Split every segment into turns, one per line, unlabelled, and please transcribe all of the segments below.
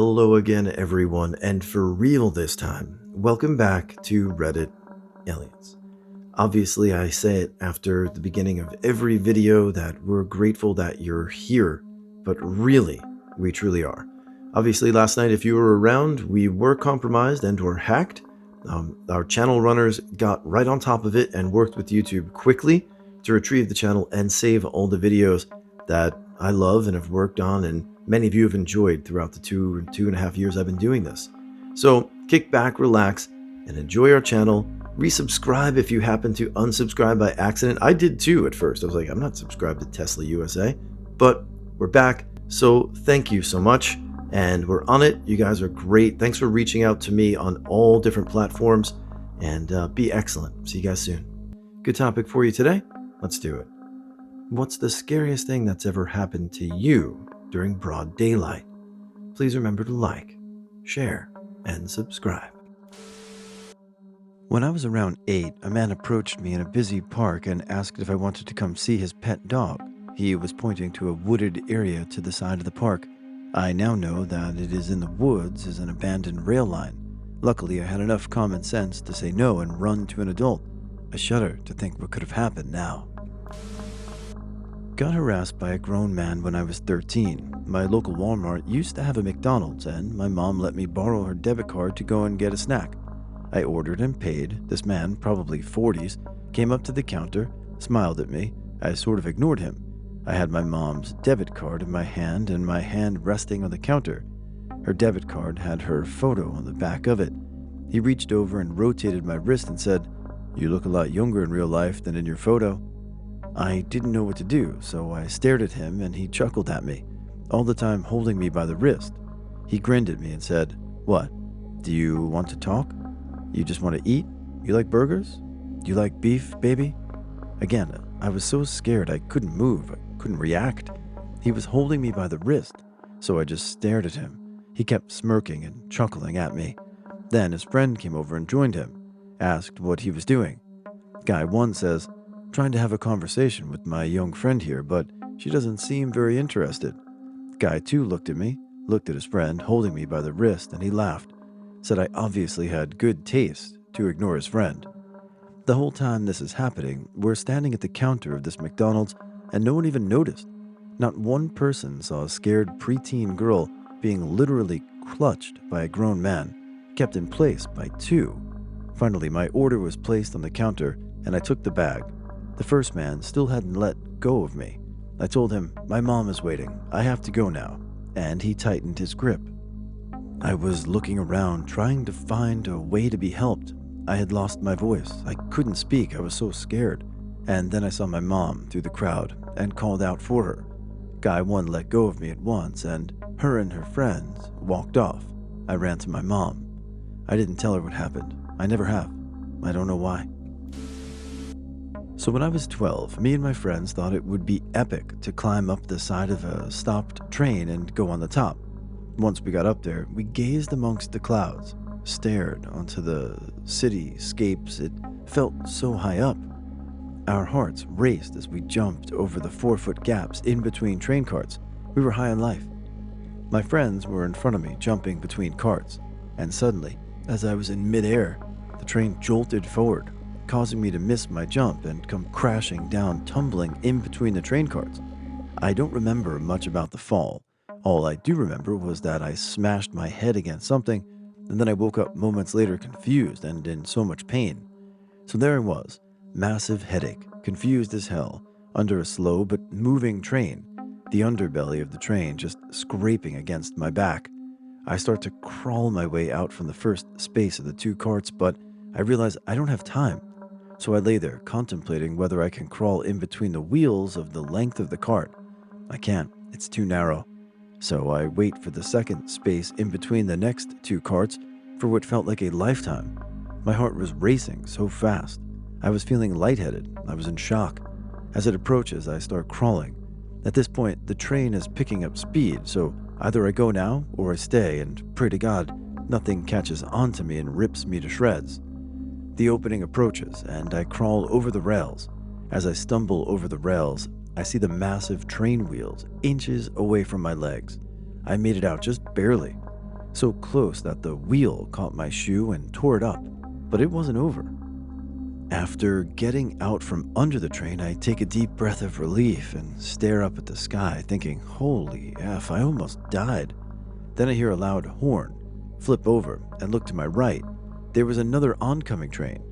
Hello again, everyone, and for real this time, welcome back to Reddit Aliens. Obviously, I say it after the beginning of every video that we're grateful that you're here, but really, we truly are. Obviously, last night, if you were around, we were compromised and were hacked. Our channel runners got right on top of it and worked with YouTube quickly to retrieve the channel and save all the videos that I love and have worked on, and many of you have enjoyed throughout the two and a half years I've been doing this. So kick back, relax, and enjoy our channel. Resubscribe if you happen to unsubscribe by accident. I did too at first. I was like, I'm not subscribed to Tesla USA, but we're back. So thank you so much. And we're on it. You guys are great. Thanks for reaching out to me on all different platforms, and be excellent. See you guys soon. Good topic for you today. Let's do it. What's the scariest thing that's ever happened to you during broad daylight? Please remember to like, share, and subscribe.
When I was around 8, a man approached me in a busy park and asked if I wanted to come see his pet dog. He was pointing to a wooded area to the side of the park. I now know that it is in the woods as an abandoned rail line. Luckily, I had enough common sense to say no and run to an adult. I shudder to think what could have happened now. Got harassed by a grown man when I was 13. My local Walmart used to have a McDonald's, and my mom let me borrow her debit card to go and get a snack. I ordered and paid. This man, probably 40s, came up to the counter, smiled at me. I sort of ignored him. I had my mom's debit card in my hand and my hand resting on the counter. Her debit card had her photo on the back of it. He reached over and rotated my wrist and said, "You look a lot younger in real life than in your photo." I didn't know what to do, so I stared at him and he chuckled at me, all the time holding me by the wrist. He grinned at me and said, "What? Do you want to talk? You just want to eat? You like burgers? Do you like beef, baby?" Again, I was so scared I couldn't move, I couldn't react. He was holding me by the wrist, so I just stared at him. He kept smirking and chuckling at me. Then his friend came over and joined him, asked what he was doing. Guy 1 says, "Trying to have a conversation with my young friend here, but she doesn't seem very interested." Guy 2 looked at me, looked at his friend holding me by the wrist, and he laughed. Said I obviously had good taste to ignore his friend. The whole time this is happening, we're standing at the counter of this McDonald's and no one even noticed. Not one person saw a scared preteen girl being literally clutched by a grown man, kept in place by 2. Finally, my order was placed on the counter and I took the bag. The first man still hadn't let go of me. I told him, "My mom is waiting. I have to go now." And he tightened his grip. I was looking around, trying to find a way to be helped. I had lost my voice. I couldn't speak. I was so scared. And then I saw my mom through the crowd and called out for her. Guy 1 let go of me at once, and her and her friends walked off. I ran to my mom. I didn't tell her what happened. I never have. I don't know why. So when I was 12, me and my friends thought it would be epic to climb up the side of a stopped train and go on the top. Once we got up there, we gazed amongst the clouds, stared onto the cityscapes. It felt so high up. Our hearts raced as we jumped over the 4-foot gaps in between train carts. We were high on life. My friends were in front of me, jumping between carts, and suddenly, as I was in midair, the train jolted forward, causing me to miss my jump and come crashing down, tumbling in between the train carts. I don't remember much about the fall. All I do remember was that I smashed my head against something, and then I woke up moments later confused and in so much pain. So there I was, massive headache, confused as hell, under a slow but moving train, the underbelly of the train just scraping against my back. I start to crawl my way out from the first space of the 2 carts, but I realize I don't have time. So I lay there contemplating whether I can crawl in between the wheels of the length of the cart. I can't, it's too narrow. So I wait for the second space in between the next 2 carts for what felt like a lifetime. My heart was racing so fast. I was feeling lightheaded. I was in shock. As it approaches, I start crawling. At this point, the train is picking up speed, so either I go now or I stay and pray to God nothing catches onto me and rips me to shreds. The opening approaches and I crawl over the rails. As I stumble over the rails, I see the massive train wheels inches away from my legs. I made it out just barely. so close that the wheel caught my shoe and tore it up, but it wasn't over. After getting out from under the train, I take a deep breath of relief and stare up at the sky, thinking, holy F, I almost died. Then I hear a loud horn, flip over, and look to my right. There was another oncoming train.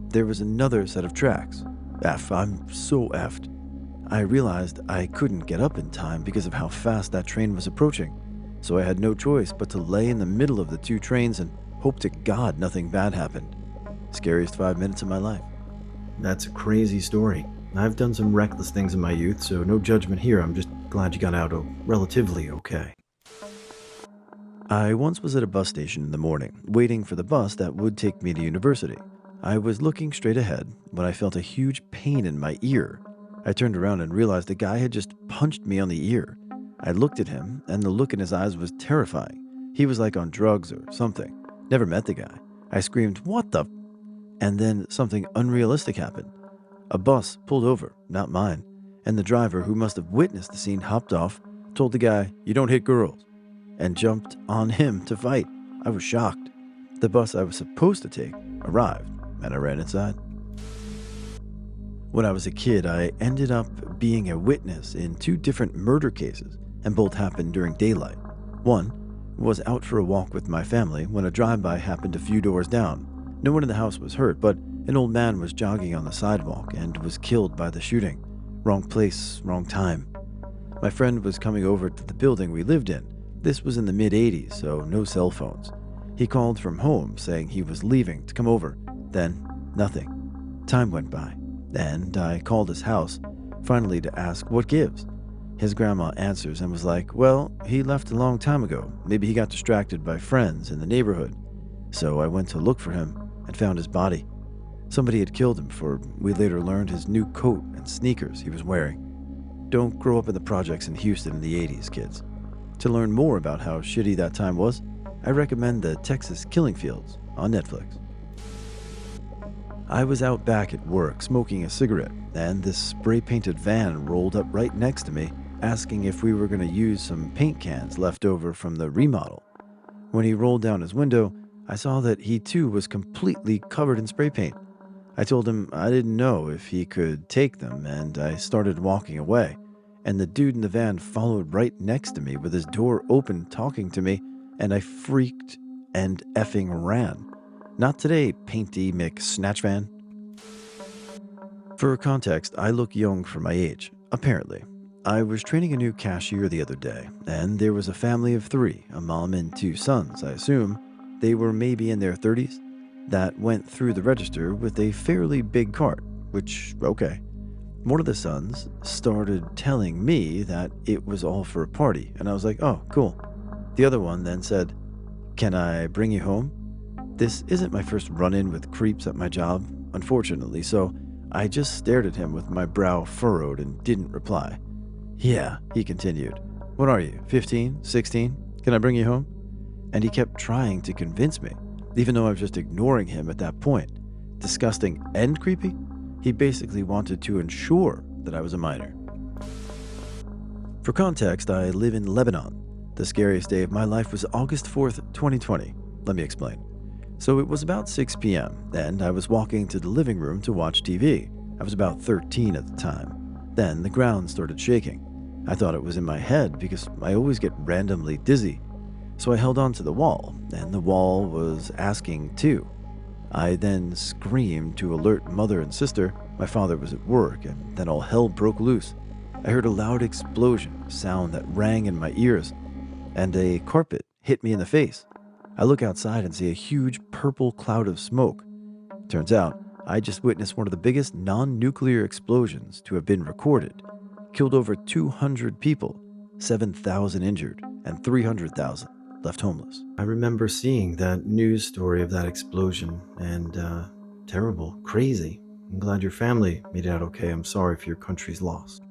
There was another set of tracks. F, I'm so effed. I realized I couldn't get up in time because of how fast that train was approaching, so I had no choice but to lay in the middle of the two trains and hope to God nothing bad happened. Scariest 5 minutes of my life.
That's a crazy story. I've done some reckless things in my youth, so no judgment here. I'm just glad you got out relatively okay.
I once was at a bus station in the morning, waiting for the bus that would take me to university. I was looking straight ahead when I felt a huge pain in my ear. I turned around and realized the guy had just punched me on the ear. I looked at him, and the look in his eyes was terrifying. He was like on drugs or something. Never met the guy. I screamed, "What the?" And then something unrealistic happened. A bus pulled over, not mine, and the driver, who must have witnessed the scene, hopped off, told the guy, "You don't hit girls," and jumped on him to fight. I was shocked. The bus I was supposed to take arrived, and I ran inside. When I was a kid, I ended up being a witness in 2 different murder cases, and both happened during daylight. One was out for a walk with my family when a drive-by happened a few doors down. No one in the house was hurt, but an old man was jogging on the sidewalk and was killed by the shooting. Wrong place, wrong time. My friend was coming over to the building we lived in. This was in the mid-'80s, so no cell phones. He called from home saying he was leaving to come over. Then, nothing. Time went by, and I called his house, finally to ask what gives. His grandma answers and was like, "Well, he left a long time ago. Maybe he got distracted by friends in the neighborhood." So I went to look for him and found his body. Somebody had killed him for, we later learned, his new coat and sneakers he was wearing. Don't grow up in the projects in Houston in the 80s, kids. To learn more about how shitty that time was, I recommend the Texas Killing Fields on Netflix. I was out back at work smoking a cigarette, and this spray-painted van rolled up right next to me, asking if we were going to use some paint cans left over from the remodel. When he rolled down his window, I saw that he too was completely covered in spray paint. I told him I didn't know if he could take them, and I started walking away. And the dude in the van followed right next to me with his door open talking to me, and I freaked and effing ran. Not today, painty McSnatchvan. For context, I look young for my age, apparently. I was training a new cashier the other day, and there was a family of 3, a mom and 2 sons, I assume. They were maybe in their 30s, that went through the register with a fairly big cart, which, okay. One of the sons started telling me that it was all for a party, and I was like, oh, cool. The other one then said, "Can I bring you home?" This isn't my first run-in with creeps at my job, unfortunately, so I just stared at him with my brow furrowed and didn't reply. "Yeah," he continued. "What are you, 15, 16? Can I bring you home?" And he kept trying to convince me, even though I was just ignoring him at that point. Disgusting and creepy? He basically wanted to ensure that I was a minor. For context, I live in Lebanon. The scariest day of my life was August 4th, 2020. Let me explain. So it was about 6 p.m., and I was walking to the living room to watch TV. I was about 13 at the time. Then the ground started shaking. I thought it was in my head because I always get randomly dizzy. So I held on to the wall, and the wall was asking too. I then screamed to alert mother and sister. My father was at work, and then all hell broke loose. I heard a loud explosion, a sound that rang in my ears, and a carpet hit me in the face. I look outside and see a huge purple cloud of smoke. Turns out, I just witnessed one of the biggest non-nuclear explosions to have been recorded. Killed over 200 people, 7,000 injured, and 300,000 left homeless.
I remember seeing that news story of that explosion, and terrible, crazy. I'm glad your family made it out okay. I'm sorry if your country's lost.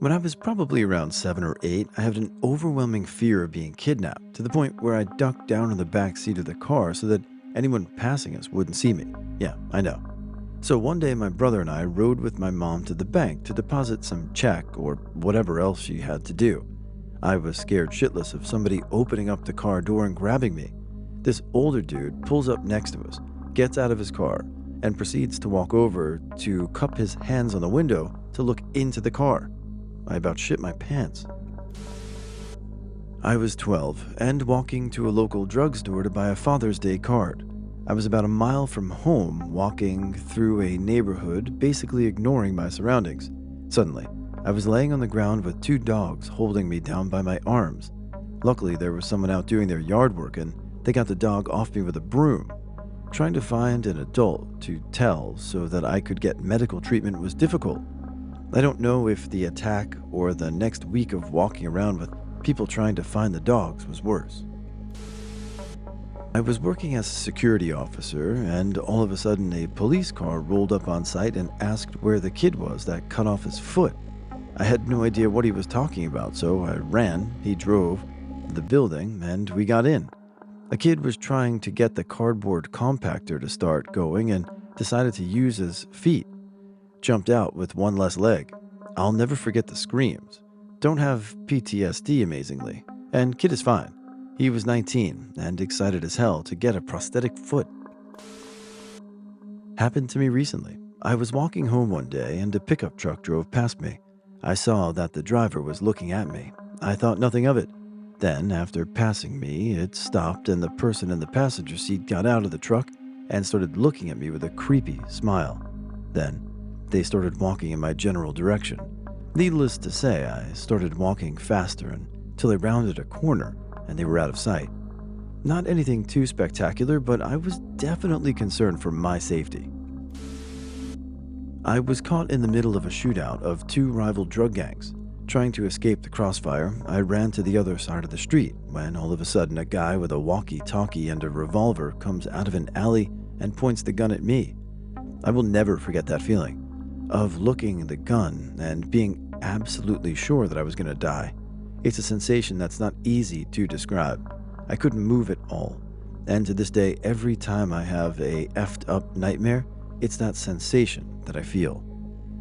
When I was probably around 7 or 8, I had an overwhelming fear of being kidnapped, to the point where I ducked down in the back seat of the car so that anyone passing us wouldn't see me. Yeah, I know. So one day my brother and I rode with my mom to the bank to deposit some check or whatever else she had to do. I was scared shitless of somebody opening up the car door and grabbing me. This older dude pulls up next to us, gets out of his car, and proceeds to walk over to cup his hands on the window to look into the car. I about shit my pants. I was 12 and walking to a local drugstore to buy a Father's Day card. I was about a mile from home, walking through a neighborhood, basically ignoring my surroundings. Suddenly, I was laying on the ground with two dogs holding me down by my arms. Luckily, there was someone out doing their yard work and they got the dog off me with a broom. Trying to find an adult to tell so that I could get medical treatment was difficult. I don't know if the attack or the next week of walking around with people trying to find the dogs was worse. I was working as a security officer, and all of a sudden a police car rolled up on site and asked where the kid was that cut off his foot. I had no idea what he was talking about, so I ran, he drove the building, and we got in. A kid was trying to get the cardboard compactor to start going and decided to use his feet. Jumped out with one less leg. I'll never forget the screams. Don't have PTSD, amazingly, and kid is fine. He was 19 and excited as hell to get a prosthetic foot. Happened to me recently. I was walking home one day and a pickup truck drove past me. I saw that the driver was looking at me. I thought nothing of it. Then, after passing me, it stopped and the person in the passenger seat got out of the truck and started looking at me with a creepy smile. Then, they started walking in my general direction. Needless to say, I started walking faster until I rounded a corner and they were out of sight. Not anything too spectacular, but I was definitely concerned for my safety. I was caught in the middle of a shootout of two rival drug gangs. Trying to escape the crossfire, I ran to the other side of the street when all of a sudden a guy with a walkie-talkie and a revolver comes out of an alley and points the gun at me. I will never forget that feeling of looking at the gun and being absolutely sure that I was going to die. It's a sensation that's not easy to describe. I couldn't move at all. And to this day, every time I have a effed up nightmare, it's that sensation that I feel.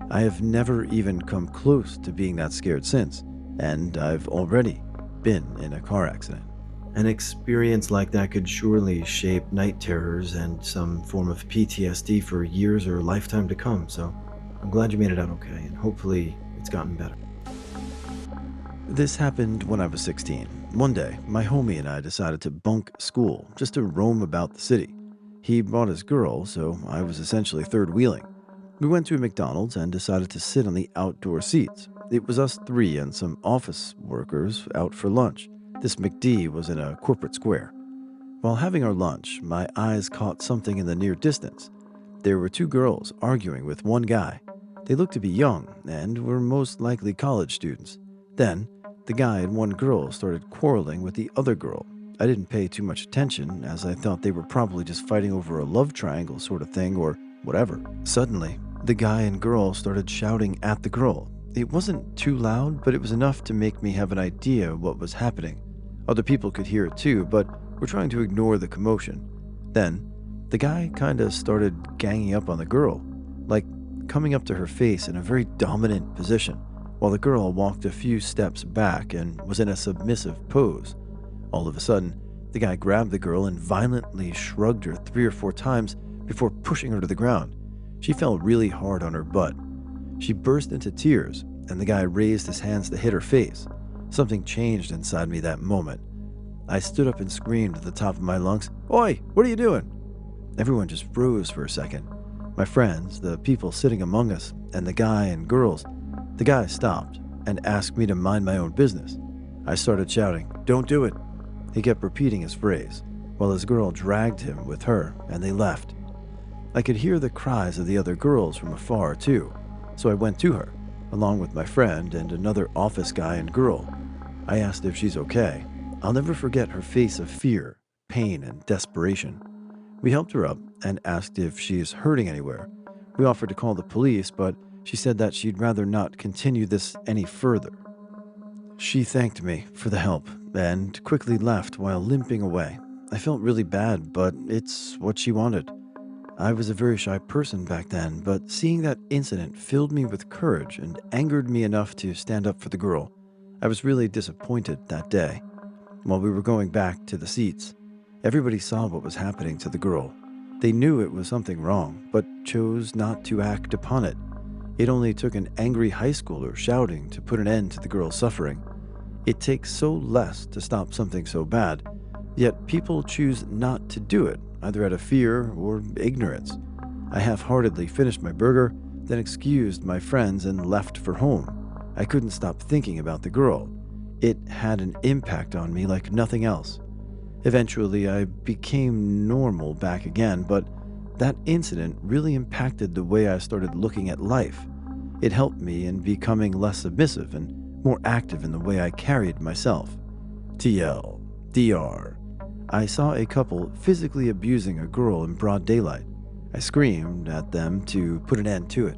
I have never even come close to being that scared since, and I've already been in a car accident.
An experience like that could surely shape night terrors and some form of PTSD for years or a lifetime to come, so I'm glad you made it out okay, and hopefully it's gotten better.
This happened when I was 16. One day, my homie and I decided to bunk school just to roam about the city. He brought his girl, so I was essentially third wheeling. We went to a McDonald's and decided to sit on the outdoor seats. It was us three and some office workers out for lunch. This McD was in a corporate square. While having our lunch, my eyes caught something in the near distance. There were two girls arguing with one guy. They looked to be young and were most likely college students. Then, the guy and one girl started quarreling with the other girl. I didn't pay too much attention, as I thought they were probably just fighting over a love triangle sort of thing or whatever. Suddenly, the guy and girl started shouting at the girl. It wasn't too loud, but it was enough to make me have an idea what was happening. Other people could hear it too, but were trying to ignore the commotion. Then, the guy kinda started ganging up on the girl, like coming up to her face in a very dominant position, while the girl walked a few steps back and was in a submissive pose. All of a sudden, the guy grabbed the girl and violently shrugged her 3 or 4 times before pushing her to the ground. She fell really hard on her butt. She burst into tears, and the guy raised his hands to hit her face. Something changed inside me that moment. I stood up and screamed at the top of my lungs, "Oi, what are you doing?" Everyone just froze for a second. My friends, the people sitting among us, and the guy and girls. The guy stopped and asked me to mind my own business. I started shouting, "Don't do it." He kept repeating his phrase, while his girl dragged him with her, and they left. I could hear the cries of the other girls from afar too, so I went to her, along with my friend and another office guy and girl. I asked if she's okay. I'll never forget her face of fear, pain, and desperation. We helped her up and asked if she is hurting anywhere. We offered to call the police, but she said that she'd rather not continue this any further. She thanked me for the help and quickly left while limping away. I felt really bad, but it's what she wanted. I was a very shy person back then, but seeing that incident filled me with courage and angered me enough to stand up for the girl. I was really disappointed that day. While we were going back to the seats, everybody saw what was happening to the girl. They knew it was something wrong, but chose not to act upon it. It only took an angry high schooler shouting to put an end to the girl's suffering. It takes so less to stop something so bad, yet people choose not to do it, either out of fear or ignorance. I half-heartedly finished my burger, then excused my friends and left for home. I couldn't stop thinking about the girl. It had an impact on me like nothing else. Eventually, I became normal back again, but that incident really impacted the way I started looking at life. It helped me in becoming less submissive and more active in the way I carried myself. TL, DR. I saw a couple physically abusing a girl in broad daylight. I screamed at them to put an end to it.